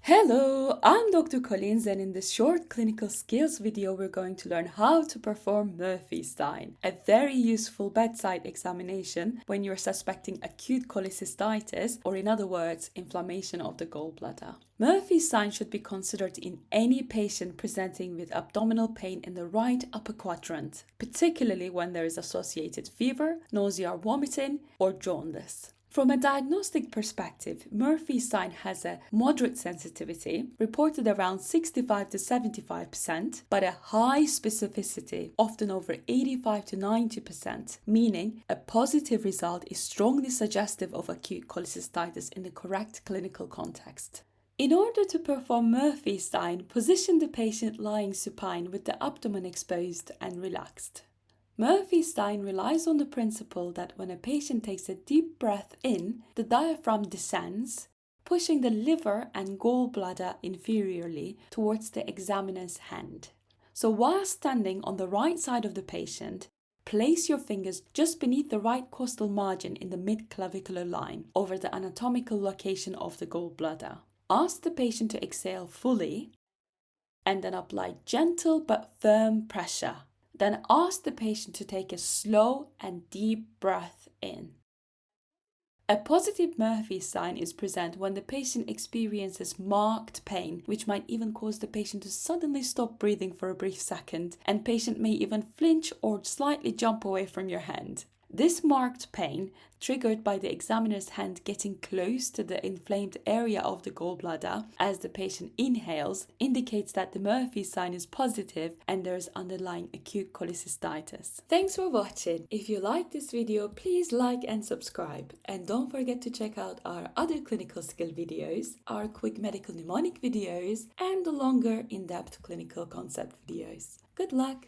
Hello, I'm Dr. Collins, and in this short clinical skills video, we're going to learn how to perform Murphy's sign, a very useful bedside examination when you're suspecting acute cholecystitis, or in other words, inflammation of the gallbladder. Murphy's sign should be considered in any patient presenting with abdominal pain in the right upper quadrant, particularly when there is associated fever, nausea or vomiting, or jaundice. From a diagnostic perspective, Murphy's sign has a moderate sensitivity, reported around 65 to 75%, but a high specificity, often over 85 to 90%, meaning a positive result is strongly suggestive of acute cholecystitis in the correct clinical context. In order to perform Murphy's sign, position the patient lying supine with the abdomen exposed and relaxed. Murphy's sign relies on the principle that when a patient takes a deep breath in, the diaphragm descends, pushing the liver and gallbladder inferiorly towards the examiner's hand. So while standing on the right side of the patient, place your fingers just beneath the right costal margin in the mid-clavicular line over the anatomical location of the gallbladder. Ask the patient to exhale fully and then apply gentle but firm pressure. Then ask the patient to take a slow and deep breath in. A positive Murphy's sign is present when the patient experiences marked pain, which might even cause the patient to suddenly stop breathing for a brief second, and patient may even flinch or slightly jump away from your hand. This marked pain, triggered by the examiner's hand getting close to the inflamed area of the gallbladder as the patient inhales, indicates that the Murphy's sign is positive and there is underlying acute cholecystitis. Thanks for watching. If you like this video, please like and subscribe. And don't forget to check out our other clinical skill videos, our quick medical mnemonic videos, and the longer in-depth clinical concept videos. Good luck!